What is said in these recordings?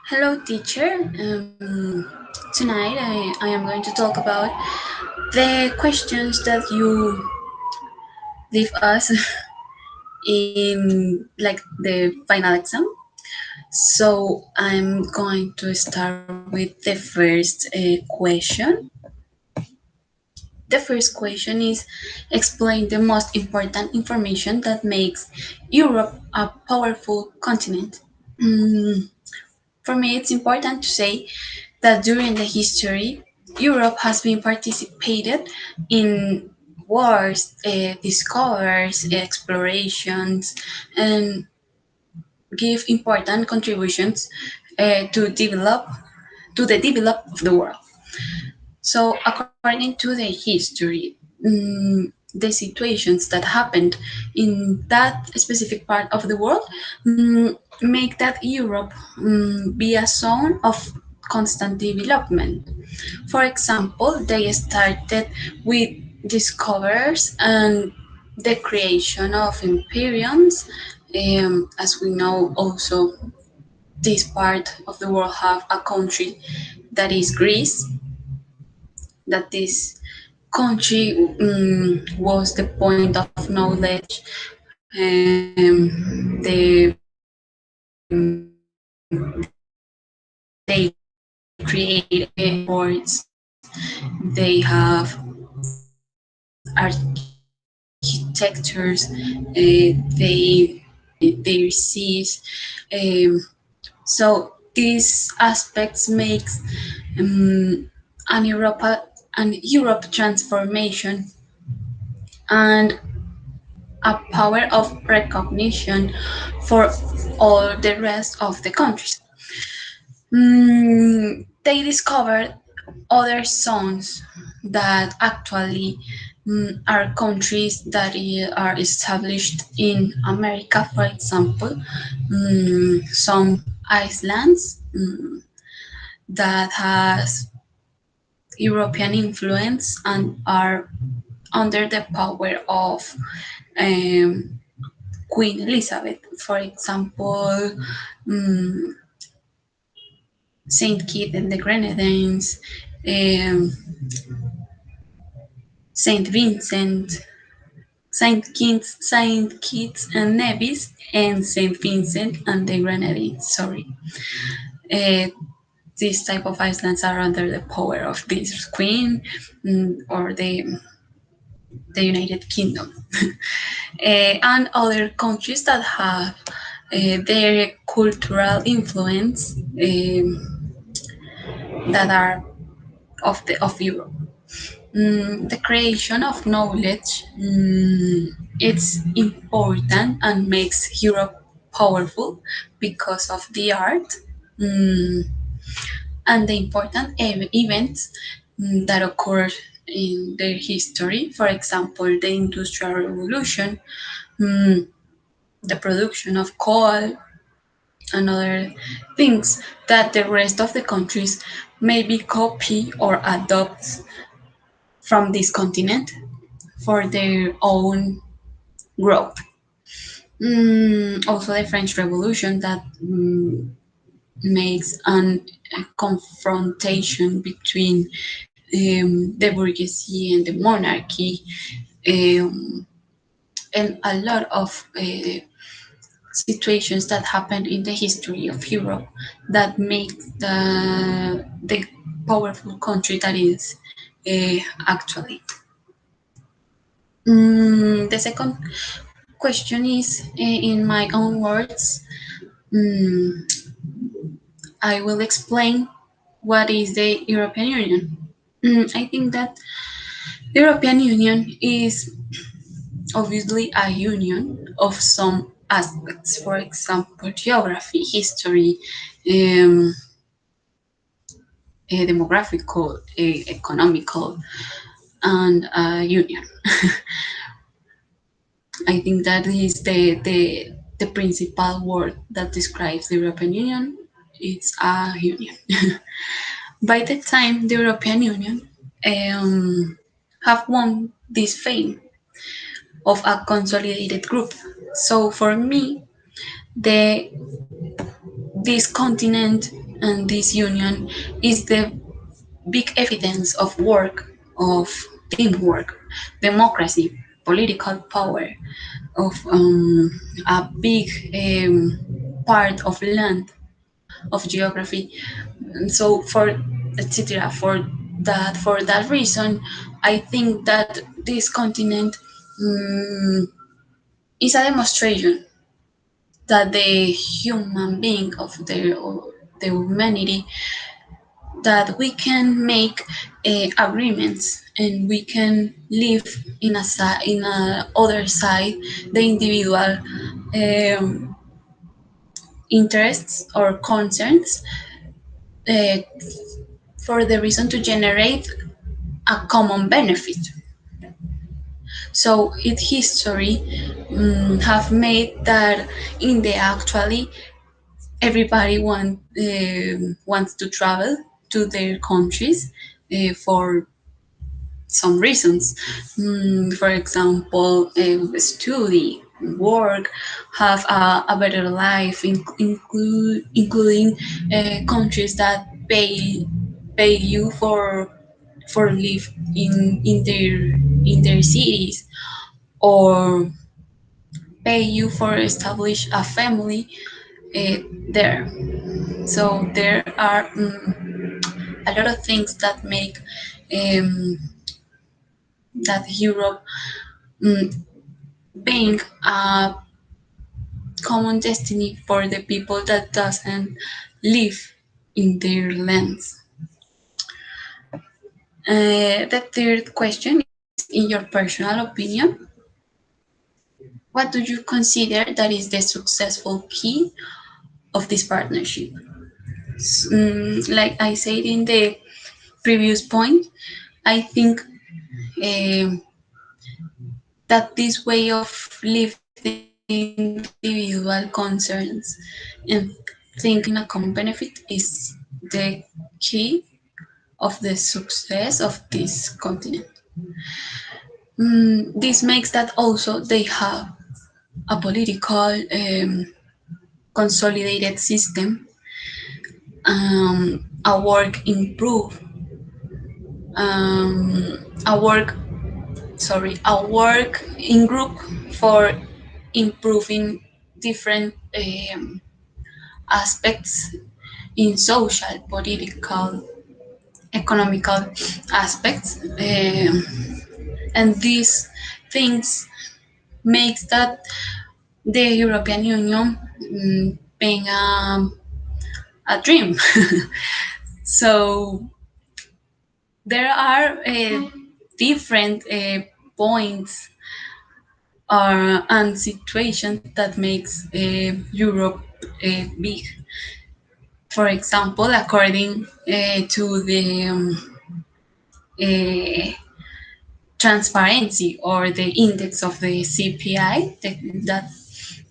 Hello, teacher. Tonight I am going to talk about the questions that you leave us in like the final exam. So I'm going to start with the first question. The first question is explain the most important information that makes Europe a powerful continent. Mm, for me, it's important to say that during the history, Europe has been participated in wars, discoveries, explorations, and give important contributions to the develop of the world. So, according to the history, the situations that happened in that specific part of the world make that Europe be a zone of constant development. For example, they started with discoveries and the creation of imperiums. As we know, also this part of the world have a country that is Greece. That this country was the point of knowledge. They create ports. They have architectures. They seas. So these aspects makes um, an Europa an Europe transformation and a power of recognition for all the rest of the countries. They discovered other zones that actually are countries that are established in America, for example, some islands that has European influence and are under the power of um, Queen Elizabeth. For example, um, Saint Kitts and the Grenadines, um, Saint Vincent, Saint Kitts and Nevis, and Saint Vincent and the Grenadines. Sorry, uh, these type of islands are under the power of this queen or the United Kingdom, and other countries that have their cultural influence that are of Europe. The creation of knowledge it's important and makes Europe powerful because of the art mm, and the important events that occurred in their history. For example, the Industrial Revolution, mm, the production of coal, and other things that the rest of the countries maybe copy or adopt from this continent for their own growth. Also, the French Revolution that makes a confrontation between the bourgeoisie and the monarchy, um, and a lot of situations that happened in the history of Europe that make the powerful country that is actually. The second question is in my own words. Mm, I will explain what is the European Union. I think that the European Union is obviously a union of some aspects, for example, geography, history, um, demographical, economical, and union. I think that is the principal word that describes the European Union. It's a union. By the time the European Union um, have won this fame of a consolidated group. So for me, the this continent And this union is the big evidence of work, of teamwork, democracy, political power, of a big part of land, of geography. And so for etc. For that reason, I think that this continent is a demonstration that the human being of the humanity, that we can make agreements and we can live in a other side the individual um, interests or concerns, uh, for the reason to generate a common benefit. So its history have made that in the actually everybody wants to travel to their countries for some reasons. For example, study, work, have a better life, including countries that pay you for live in their cities, or pay you for establish a family uh, there. So there are a lot of things that make that Europe um, being a common destiny for the people that doesn't live in their lands. The third question is, in your personal opinion, what do you consider that is the successful key of this partnership? Like I said in the previous point, I think um, that this way of living the individual concerns and thinking in a common benefit is the key of the success of this continent. This makes that also they have a political consolidated system, a work improve, a work a work in group for improving different aspects in social, political, economical aspects, and these things makes that the European Union being a dream. So there are different points and situations that makes Europe big. For example, according to the uh, transparency or the index of the CPI that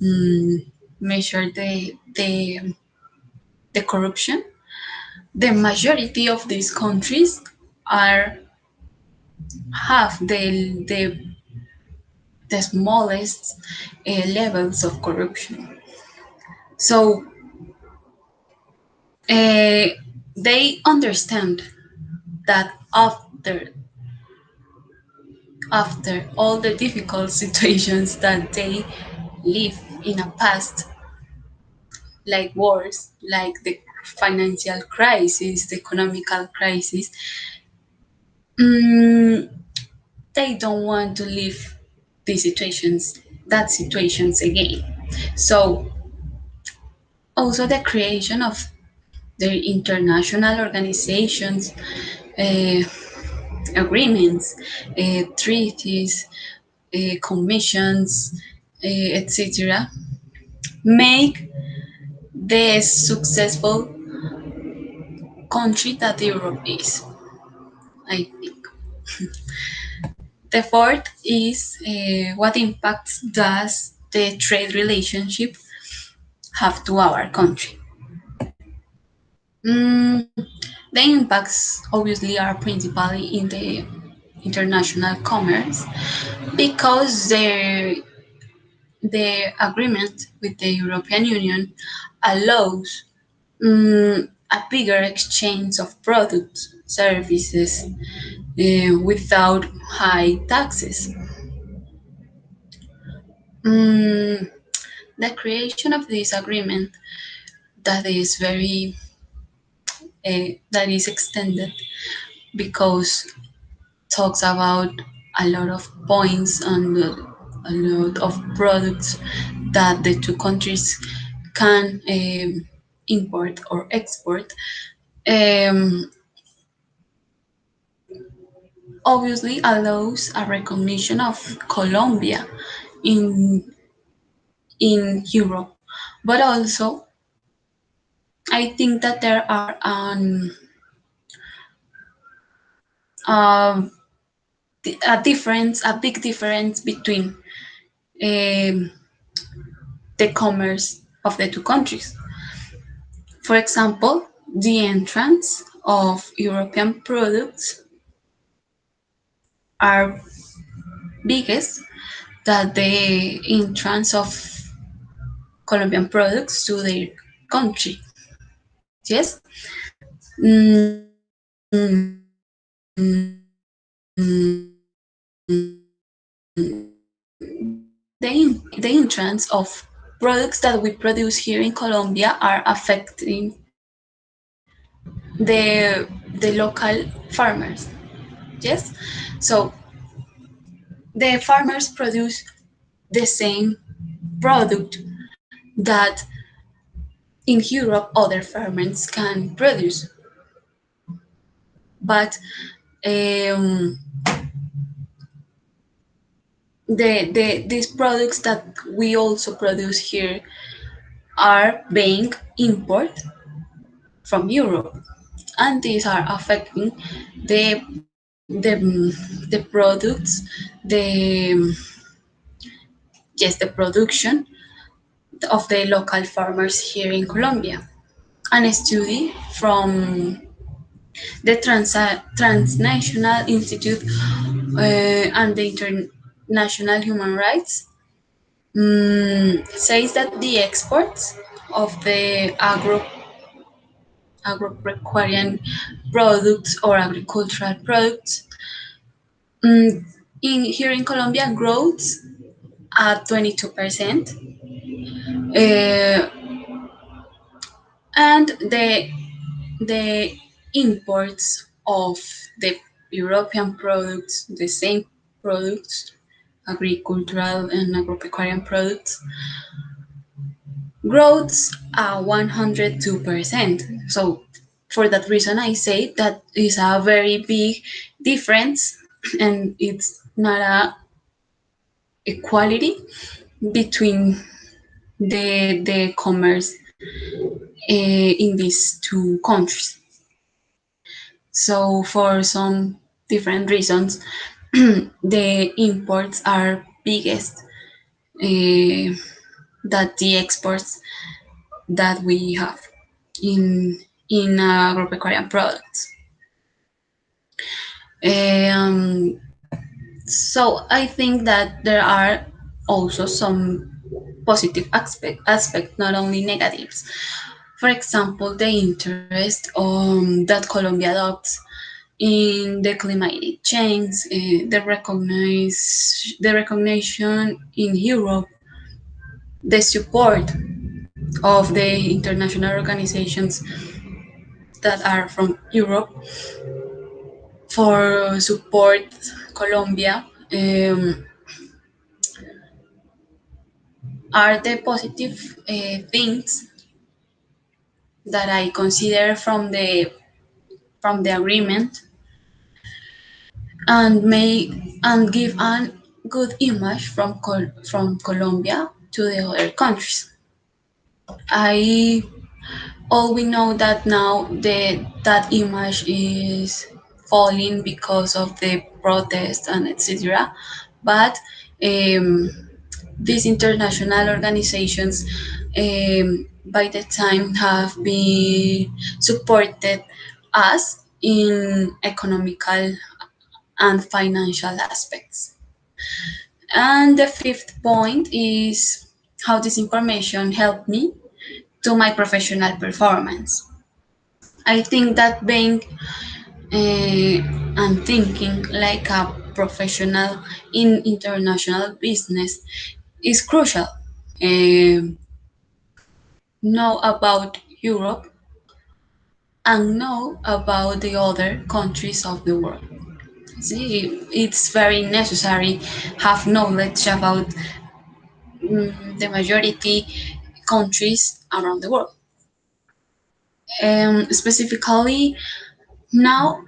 um, measure the corruption, the majority of these countries are have the smallest levels of corruption. So uh, they understand that after all the difficult situations that they live in a past, like wars, like the financial crisis, the economical crisis, mm, they don't want to live these situations, that situations again. So also the creation of the international organizations, uh, agreements, treaties, commissions, etc., make the successful country that Europe is, I think. The fourth is what impacts does the trade relationship have to our country? Mm, the impacts obviously are principally in the international commerce because the agreement with the European Union allows a bigger exchange of products, services, without high taxes. Mm, the creation of this agreement that is that is extended because talks about a lot of points and a lot of products that the two countries can import or export. Um, Obviously allows a recognition of Colombia in Europe, but also I think that there are um, a big difference between um, the commerce of the two countries. For example, the entrance of European products are biggest than the entrance of Colombian products to their country. Yes. Mm, the entrance of products that we produce here in Colombia are affecting the local farmers. Yes, so the farmers produce the same product that in Europe other farmers can produce, but um, these products that we also produce here are being imported from Europe, and these are affecting the the products, the yes, the production of the local farmers here in Colombia. And a study from the Transnational Institute and the International Human Rights says that the exports of the agropecuarian products or agricultural products um, in here in Colombia grows at 22%, and the imports of the European products, the same products, agricultural and agropecuarian products, grows at 102%. So for that reason, I say that is a very big difference, and it's not a equality between the commerce in these two countries. So for some different reasons, the imports are biggest uh, that the exports that we have in agropecuarian products. Um, so I think that there are also some positive aspect, not only negatives. For example, the interest that Colombia adopts in the climate change, the recognition in Europe, the support of the international organizations that are from Europe for support Colombia are the positive things that I consider from the agreement, and may and give a good image from Colombia to the other countries. I all we know that now that image is falling because of the protests and etc. But um, these international organizations, by the time, have been supported us in economical and financial aspects. And the fifth point is how this information helped me to my professional performance. I think that being and thinking like a professional in international business is crucial. Um, know about Europe and know about the other countries of the world. See, it's very necessary have knowledge about the majority countries around the world. Specifically now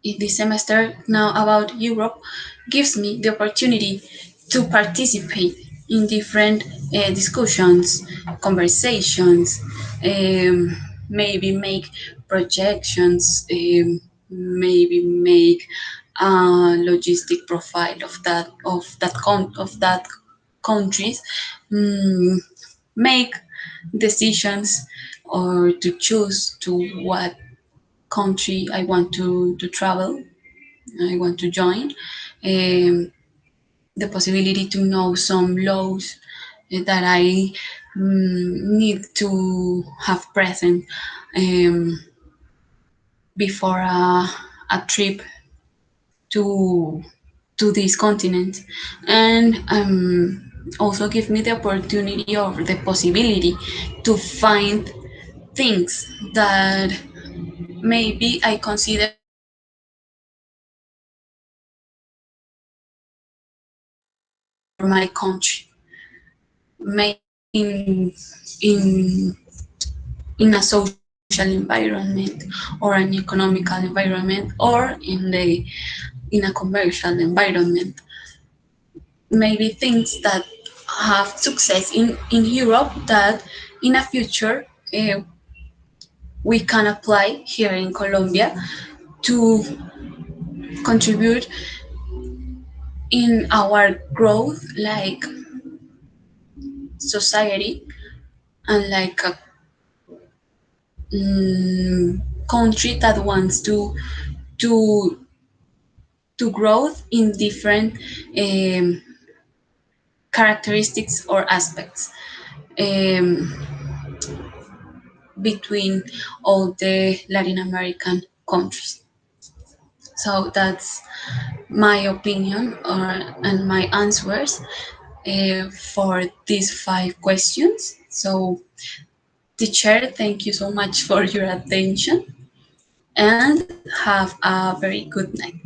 in this semester now about Europe gives me the opportunity to participate in different discussions, conversations, maybe make projections, maybe make a logistic profile of that countries, mm, make decisions or to choose to what country I want to travel, I want to join. The possibility to know some laws that I need to have present um, before a trip to this continent, and also give me the opportunity or the possibility to find things that maybe I consider for my country, maybe in a social environment or an economical environment or in a commercial environment. Maybe things that have success in Europe that in a future we can apply here in Colombia to contribute in our growth like society and like a country that wants to to growth in different um, characteristics or aspects um, between all the Latin American countries. So that's my opinion and my answers for these 5 questions. So, teacher, thank you so much for your attention and have a very good night.